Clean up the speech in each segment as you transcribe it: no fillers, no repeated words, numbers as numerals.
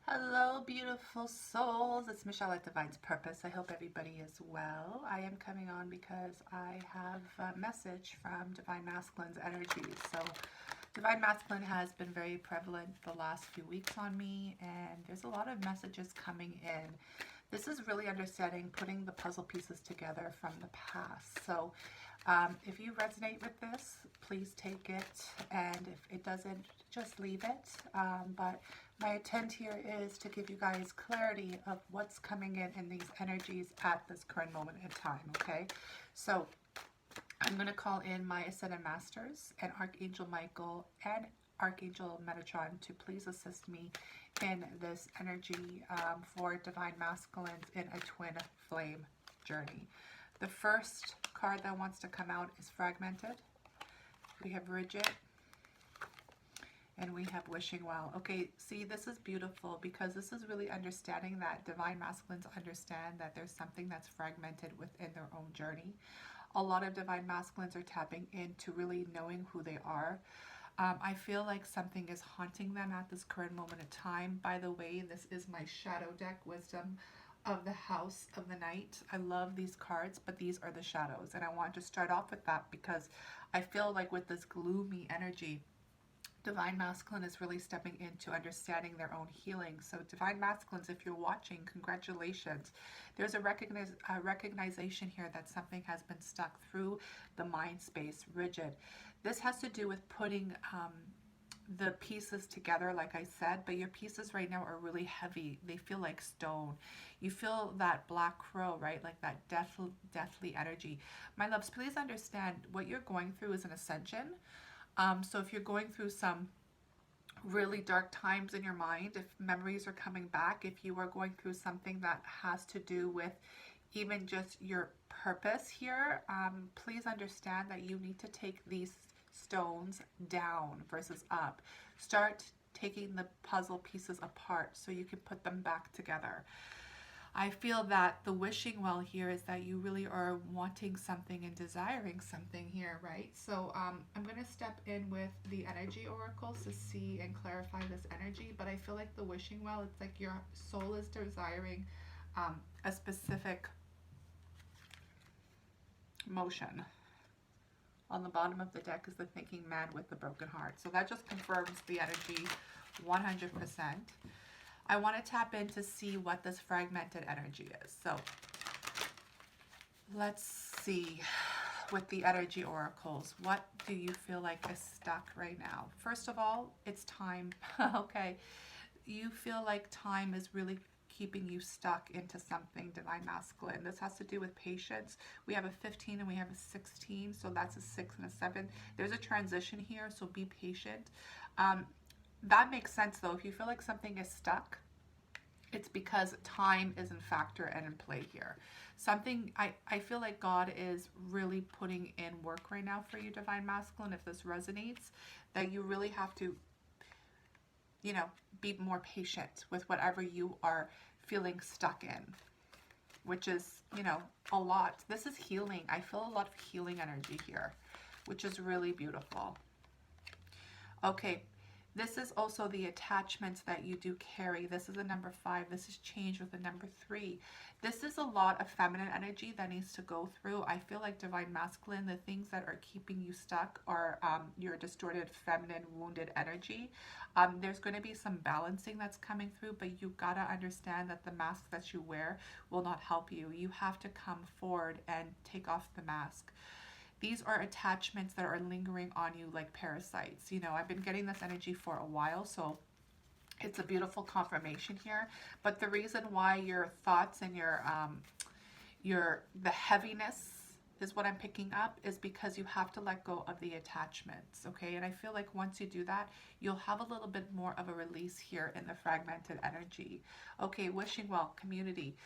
Hello, beautiful souls. It's Michelle at Divine's Purpose. I hope everybody is well. I am coming on because I have a message from Divine Masculine's energies. So, Divine Masculine has been very prevalent the last few weeks on me, and there's a lot of messages coming in. This is really understanding putting the puzzle pieces together from the past. So, if you resonate with this, please take it, and if it doesn't, just leave it. But my intent here is to give you guys clarity of what's coming in these energies at this current moment in time, okay? So I'm going to call in my Ascended Masters and Archangel Michael and Archangel Metatron to please assist me in this energy for Divine Masculines in a twin flame journey. The first card that wants to come out is Fragmented. We have Rigid. And we have Wishing Well. Okay, see, this is beautiful because this is really understanding that Divine Masculines understand that there's something that's fragmented within their own journey. A lot of Divine Masculines are tapping into really knowing who they are. I feel like something is haunting them at this current moment in time. By the way, this is my shadow deck, Wisdom of the House of the Night. I love these cards, but these are the shadows. And I want to start off with that because I feel like with this gloomy energy, Divine Masculine is really stepping into understanding their own healing. So Divine Masculines, if you're watching, congratulations. There's a recognition here that something has been stuck through the mind space, rigid. This has to do with putting the pieces together, like I said, but your pieces right now are really heavy. They feel like stone. You feel that black crow, right? Like that deathly energy. My loves, please understand what you're going through is an ascension. So if you're going through some really dark times in your mind, if memories are coming back, if you are going through something that has to do with even just your purpose here, please understand that you need to take these stones down versus up. Start taking the puzzle pieces apart so you can put them back together. I feel that the wishing well here is that you really are wanting something and desiring something here, right? So I'm going to step in with the energy oracles to see and clarify this energy, but I feel like the wishing well, it's like your soul is desiring a specific motion. On the bottom of the deck is the thinking man with the broken heart. So that just confirms the energy 100%. I want to tap in to see what this fragmented energy is. So let's see with the energy oracles, what do you feel like is stuck right now? First of all, it's time. Okay, you feel like time is really keeping you stuck into something, Divine Masculine. This has to do with patience. We have a 15 and we have a 16, so that's a 6 and a 7. There's a transition here, so be patient. That makes sense though. If you feel like something is stuck, it's because time is in factor and in play here. Something, I feel like God is really putting in work right now for you, Divine Masculine, if this resonates, that you really have to, you know, be more patient with whatever you are feeling stuck in, which is, you know, a lot. This is healing. I feel a lot of healing energy here, which is really beautiful. Okay, this is also the attachments that you do carry. This is a number 5. This is change with a number 3. This is a lot of feminine energy that needs to go through. I feel like Divine Masculine, the things that are keeping you stuck are your distorted feminine wounded energy. There's going to be some balancing that's coming through, but you got to understand that the mask that you wear will not help you. You have to come forward and take off the mask. These are attachments that are lingering on you like parasites. You know, I've been getting this energy for a while, so it's a beautiful confirmation here. But the reason why your thoughts and the heaviness is what I'm picking up is because you have to let go of the attachments, okay? And I feel like once you do that, you'll have a little bit more of a release here in the fragmented energy. Okay, wishing well, community.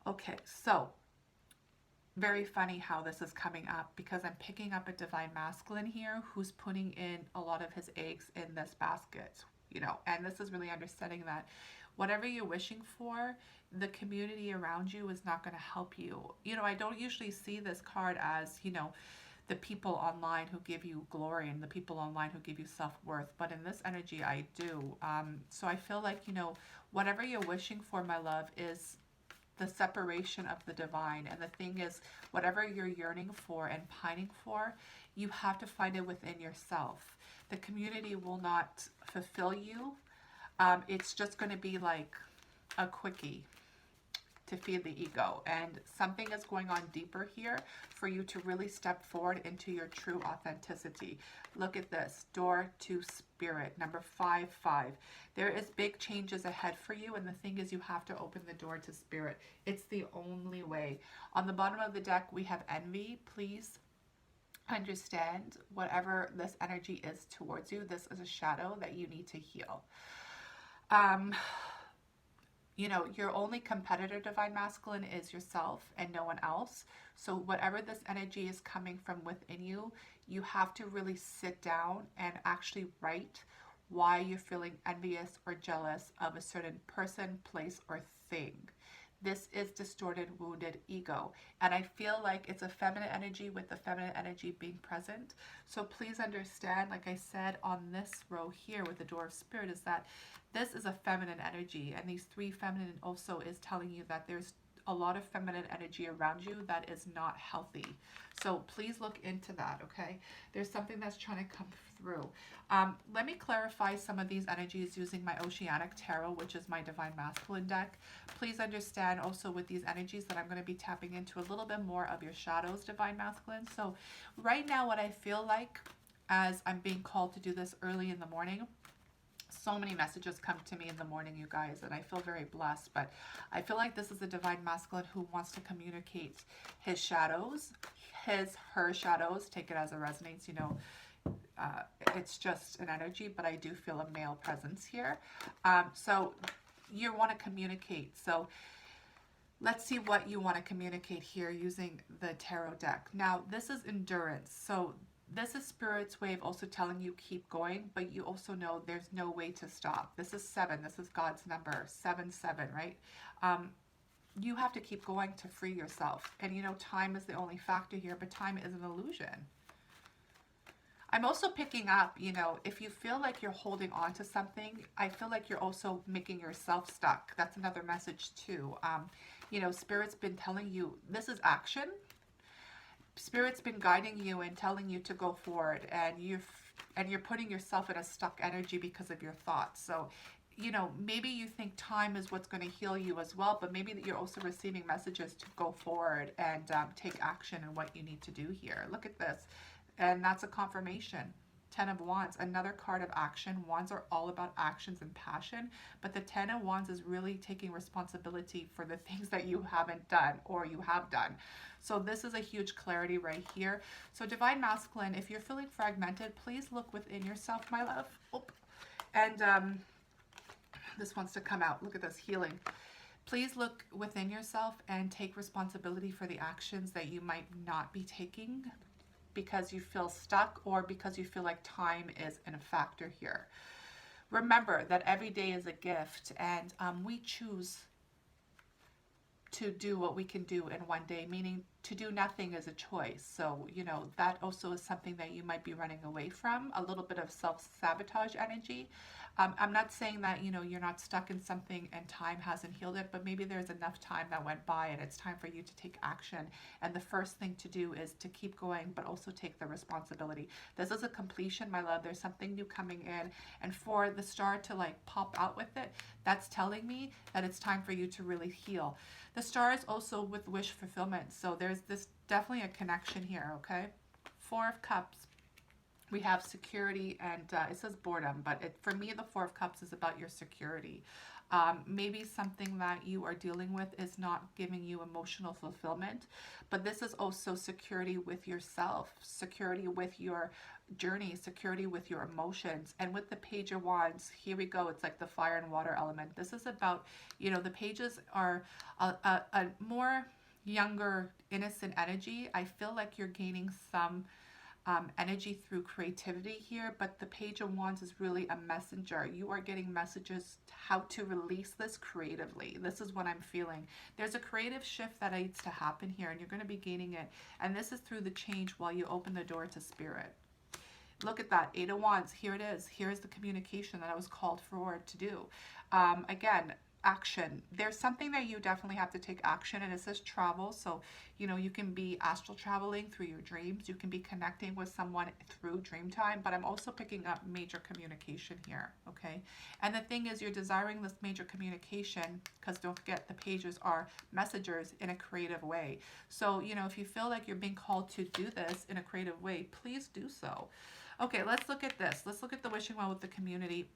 Okay, so very funny how this is coming up because I'm picking up a Divine Masculine here who's putting in a lot of his eggs in this basket, you know, and this is really understanding that whatever you're wishing for, the community around you is not going to help you. You know, I don't usually see this card as, you know, the people online who give you glory and the people online who give you self-worth. But in this energy, I do. So I feel like, you know, whatever you're wishing for, my love, is the separation of the divine. And the thing is, whatever you're yearning for and pining for, you have to find it within yourself. The community will not fulfill you. It's just going to be like a quickie to feed the ego. And something is going on deeper here for you to really step forward into your true authenticity. Look at this, door to spirit, number 5-5. There is big changes ahead for you, and the thing is, you have to open the door to spirit. It's the only way. On the bottom of the deck, we have envy. Please understand, whatever this energy is towards you, this is a shadow that you need to heal. You know, your only competitor, Divine Masculine, is yourself and no one else. So whatever this energy is coming from within you, you have to really sit down and actually write why you're feeling envious or jealous of a certain person, place, or thing. This is distorted, wounded ego. And I feel like it's a feminine energy with the feminine energy being present. So please understand, like I said on this row here with the door of spirit, is that this is a feminine energy. And these 3 feminine also is telling you that there's a lot of feminine energy around you that is not healthy. So please look into that, okay? There's something that's trying to come through. Let me clarify some of these energies using my Oceanic Tarot, which is my Divine Masculine deck. Please understand also with these energies that I'm going to be tapping into a little bit more of your shadows, Divine Masculine. So right now, what I feel like as I'm being called to do this early in the morning, so many messages come to me in the morning, you guys, and I feel very blessed. But I feel like this is a Divine Masculine who wants to communicate his shadows, her shadows. Take it as it resonates, you know. It's just an energy, but I do feel a male presence here. So you want to communicate. So let's see what you want to communicate here using the tarot deck. Now, this is endurance. So this is Spirit's way of also telling you keep going, but you also know there's no way to stop. This is 7. This is God's number, 7-7, right? You have to keep going to free yourself. And you know, time is the only factor here, but time is an illusion. I'm also picking up, you know, if you feel like you're holding on to something, I feel like you're also making yourself stuck. That's another message too. You know, Spirit's been telling you this is action. Spirit's been guiding you and telling you to go forward, and you're putting yourself in a stuck energy because of your thoughts. So, you know, maybe you think time is what's going to heal you as well, but maybe that you're also receiving messages to go forward and take action in what you need to do here. Look at this. And that's a confirmation. 10 of Wands, another card of action. Wands are all about actions and passion, but the 10 of Wands is really taking responsibility for the things that you haven't done or you have done. So this is a huge clarity right here. So Divine Masculine, if you're feeling fragmented, please look within yourself, my love. Oop. And this wants to come out. Look at this, healing. Please look within yourself and take responsibility for the actions that you might not be taking because you feel stuck or because you feel like time is a factor here. Remember that every day is a gift, and we choose to do what we can do in one day, meaning to do nothing is a choice. So, you know, that also is something that you might be running away from, a little bit of self-sabotage energy. I'm not saying that, you know, you're not stuck in something and time hasn't healed it, but maybe there's enough time that went by and it's time for you to take action. And the first thing to do is to keep going, but also take the responsibility. This is a completion, my love. There's something new coming in. And for the star to like pop out with it, that's telling me that it's time for you to really heal. The star is also with wish fulfillment. So there's this definitely a connection here, okay? 4 of Cups. We have security, and it says boredom, but for me, the 4 of Cups is about your security. Maybe something that you are dealing with is not giving you emotional fulfillment, but this is also security with yourself, security with your journey, security with your emotions. And with the Page of Wands, here we go. It's like the fire and water element. This is about, you know, the pages are a more younger, innocent energy. I feel like you're gaining some energy through creativity here, but the Page of Wands is really a messenger. You are getting messages how to release this creatively. This is what I'm feeling. There's a creative shift that needs to happen here, and you're going to be gaining it. And this is through the change while you open the door to Spirit. Look at that, 8 of Wands. Here it is. Here's the communication that I was called for to do. Again, action. There's something that you definitely have to take action, and it says travel. So, you know, you can be astral traveling through your dreams. You can be connecting with someone through dream time, but I'm also picking up major communication here, okay? And the thing is, you're desiring this major communication because don't forget, the pages are messengers in a creative way. So, you know, if you feel like you're being called to do this in a creative way, please do so. Okay, let's look at this. Let's look at the wishing well with the community.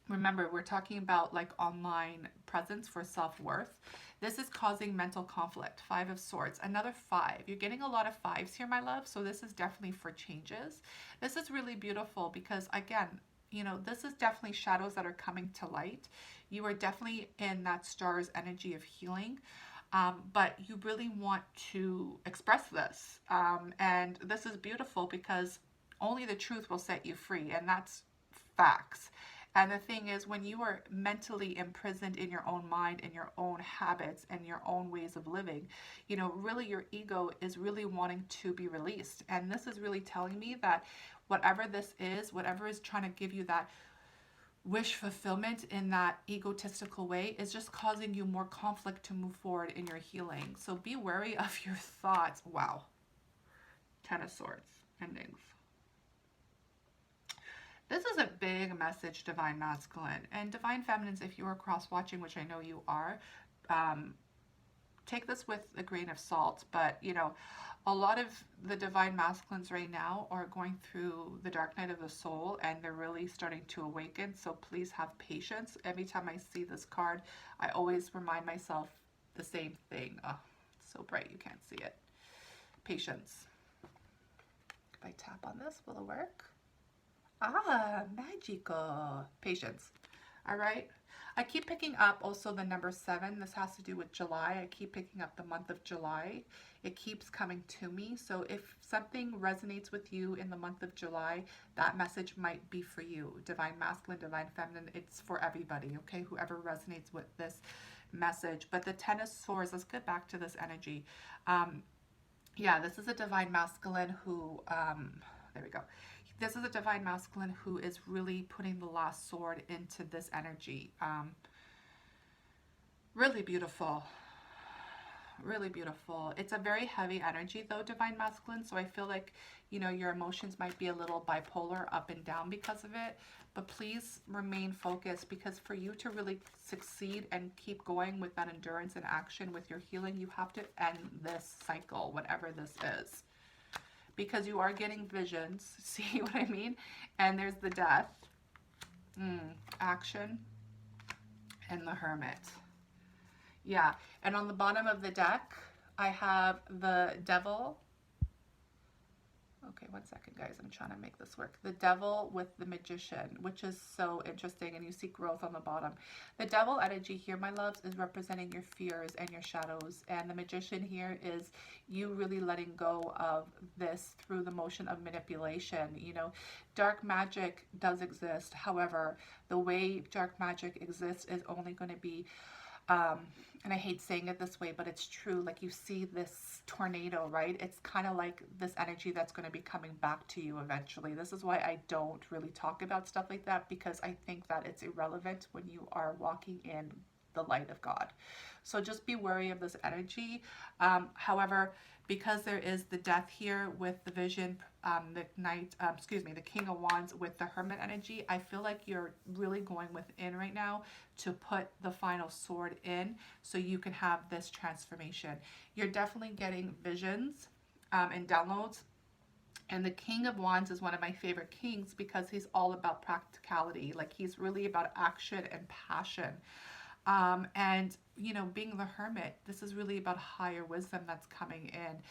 Remember, we're talking about like online presence for self-worth. This is causing mental conflict. 5 of Swords, another 5. You're getting a lot of 5s here, my love. So this is definitely for changes. This is really beautiful because, again, you know, this is definitely shadows that are coming to light. You are definitely in that star's energy of healing. But you really want to express this. And this is beautiful because only the truth will set you free. And that's facts. And the thing is, when you are mentally imprisoned in your own mind and your own habits and your own ways of living, you know, really your ego is really wanting to be released. And this is really telling me that whatever this is, whatever is trying to give you that wish fulfillment in that egotistical way is just causing you more conflict to move forward in your healing. So be wary of your thoughts. Wow. 10 of Swords, endings. This is a big message, Divine Masculine. And Divine Feminines, if you are cross-watching, which I know you are, take this with a grain of salt. But, you know, a lot of the Divine Masculines right now are going through the dark night of the soul, and they're really starting to awaken. So please have patience. Every time I see this card, I always remind myself the same thing. Oh, it's so bright you can't see it. Patience. If I tap on this, will it work? Ah, magical. Patience. All right. I keep picking up also the number 7. This has to do with July. I keep picking up the month of July. It keeps coming to me. So if something resonates with you in the month of July, that message might be for you. Divine Masculine, Divine Feminine. It's for everybody, okay? Whoever resonates with this message. But the 10 of Swords, let's get back to this energy. Yeah, this is a Divine Masculine who, there we go. This is a Divine Masculine who is really putting the last sword into this energy. Really beautiful. Really beautiful. It's a very heavy energy though, Divine Masculine. So I feel like, you know, your emotions might be a little bipolar up and down because of it. But please remain focused, because for you to really succeed and keep going with that endurance and action with your healing, you have to end this cycle, whatever this is. Because you are getting visions, see what I mean? And there's the Death, action, and the Hermit. Yeah, and on the bottom of the deck, I have the Devil. Okay, 1 second, guys. I'm trying to make this work. The Devil with the Magician, which is so interesting, and you see growth on the bottom. The Devil energy here, my loves, is representing your fears and your shadows, and the Magician here is you really letting go of this through the motion of manipulation. You know, dark magic does exist. However, the way dark magic exists is only going to be and I hate saying it this way, but it's true. Like, you see this tornado, right? It's kind of like this energy that's going to be coming back to you eventually. This is why I don't really talk about stuff like that, because I think that it's irrelevant when you are walking in the light of God. So just be wary of this energy. However, because there is the Death here with the Vision, the Knight, the King of Wands with the Hermit energy, I feel like you're really going within right now to put the final sword in so you can have this transformation. You're definitely getting visions and downloads. And the King of Wands is one of my favorite kings because he's all about practicality. Like, he's really about action and passion. And, you know, being the Hermit, this is really about higher wisdom that's coming in.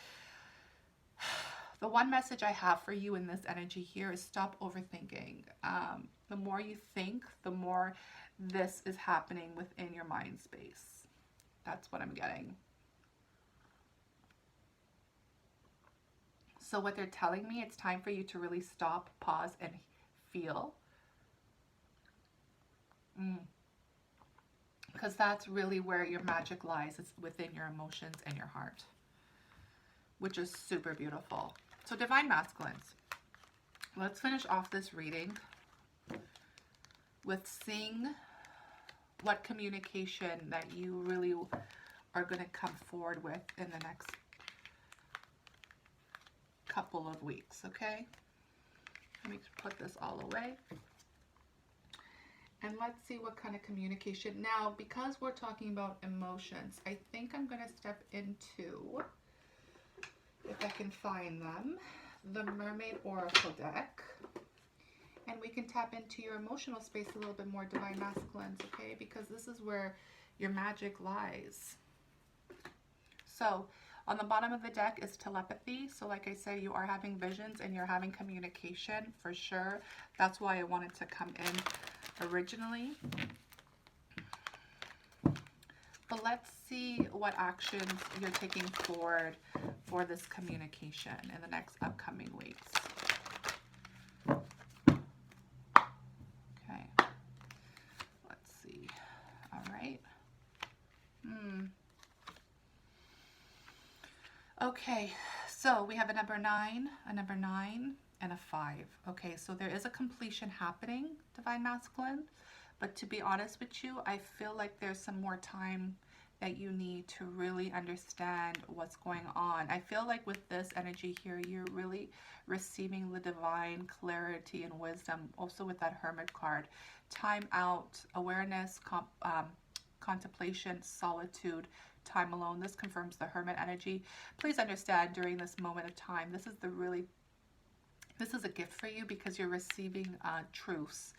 The one message I have for you in this energy here is stop overthinking. The more you think, the more this is happening within your mind space. That's what I'm getting. So what they're telling me, it's time for you to really stop, pause, and feel. Because that's really where your magic lies. It's within your emotions and your heart, which is super beautiful. So Divine Masculines, let's finish off this reading with seeing what communication that you really are going to come forward with in the next couple of weeks, okay? Let me put this all away. And let's see what kind of communication. Now, because we're talking about emotions, I think I'm going to step into, if I can find them, the Mermaid Oracle deck. And we can tap into your emotional space a little bit more, Divine Masculines, okay? Because this is where your magic lies. So, on the bottom of the deck is telepathy. So like I said, you are having visions and you're having communication for sure. That's why I wanted to come in originally. But let's see what actions you're taking forward for this communication in the next upcoming weeks. Okay. Let's see. All right. Okay, so we have a number 9, and a 5. Okay, so there is a completion happening, Divine Masculine, but to be honest with you, I feel like there's some more time that you need to really understand what's going on. I feel like with this energy here, you're really receiving the divine clarity and wisdom, also with that Hermit card. Time out, awareness, contemplation, solitude, time alone. This confirms the Hermit energy. Please understand, during this moment of time, this is a gift for you because you're receiving truths,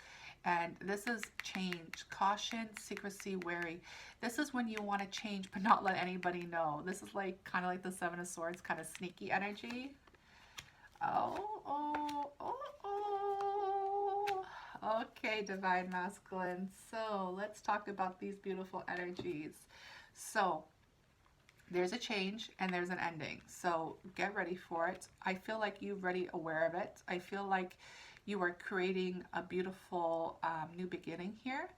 and this is change, caution, secrecy, wary. This is when you want to change but not let anybody know. This is like kind of like the Seven of Swords, kind of sneaky energy. Okay, Divine Masculine, so let's talk about these beautiful energies. So there's a change and there's an ending. So get ready for it. I feel like you're already aware of it. I feel like you are creating a beautiful new beginning here.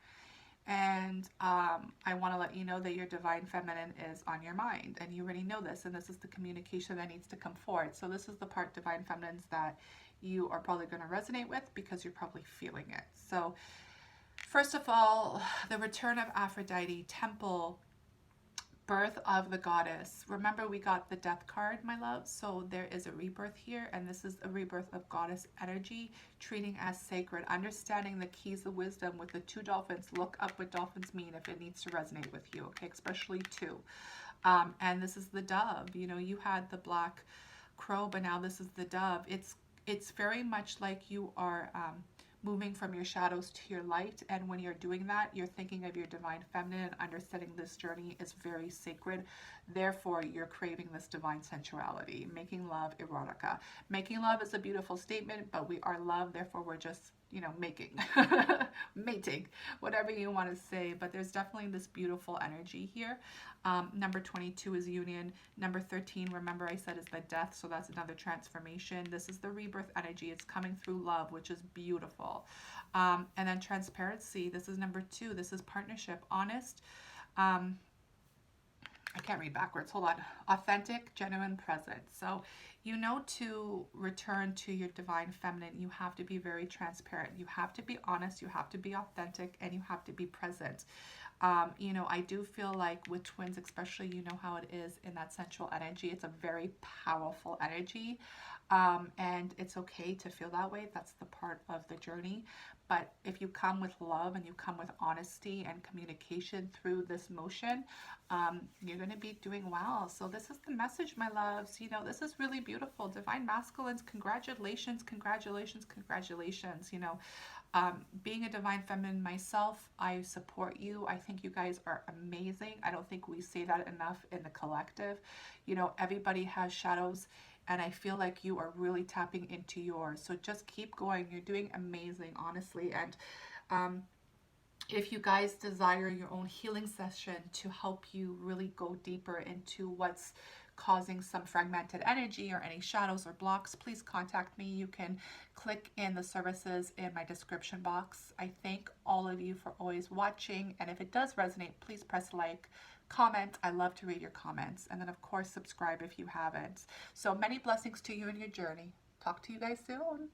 And I want to let you know that your Divine Feminine is on your mind. And you already know this. And this is the communication that needs to come forward. So this is the part, Divine Feminines, that you are probably going to resonate with because you're probably feeling it. So first of all, the return of Aphrodite, temple, birth of the goddess. Remember, we got the death card, my love. So there is a rebirth here, and this is a rebirth of goddess energy, treating as sacred, understanding the keys of wisdom with the 2 dolphins. Look up what dolphins mean if it needs to resonate with you, okay? Especially 2. And this is the dove. You know, you had the black crow, but now this is the dove. It's very much like you are moving from your shadows to your light, and when you're doing that, you're thinking of your Divine Feminine and understanding this journey is very sacred. Therefore, you're craving this divine sensuality, making love, erotica. Making love is a beautiful statement, but we are love, therefore we're just, you know, making, mating, whatever you want to say. But there's definitely this beautiful energy here. Number 22 is union. Number 13, remember I said, is the death, so that's another transformation. This is the rebirth energy. It's coming through love, which is beautiful. And then transparency. This is number 2. This is partnership, honest. I can't read backwards. Hold on. Authentic, genuine, present. So, you know, to return to your Divine Feminine, you have to be very transparent. You have to be honest. You have to be authentic, and you have to be present. You know, I do feel like with twins, especially, you know how it is in that sensual energy. It's a very powerful energy. And it's okay to feel that way. That's the part of the journey. But if you come with love and you come with honesty and communication through this motion, you're going to be doing well. So this is the message, my loves. You know, this is really beautiful. Divine Masculines, congratulations, congratulations, congratulations. You know, being a Divine Feminine myself, I support you. I think you guys are amazing. I don't think we say that enough in the collective. You know, everybody has shadows, and I feel like you are really tapping into yours. So just keep going. You're doing amazing, honestly. And if you guys desire your own healing session to help you really go deeper into what's causing some fragmented energy or any shadows or blocks, please contact me. You can click in the services in my description box. I thank all of you for always watching, and if it does resonate, please press like, comment. I love to read your comments, and then of course subscribe if you haven't. So many blessings to you in your journey. Talk to you guys soon.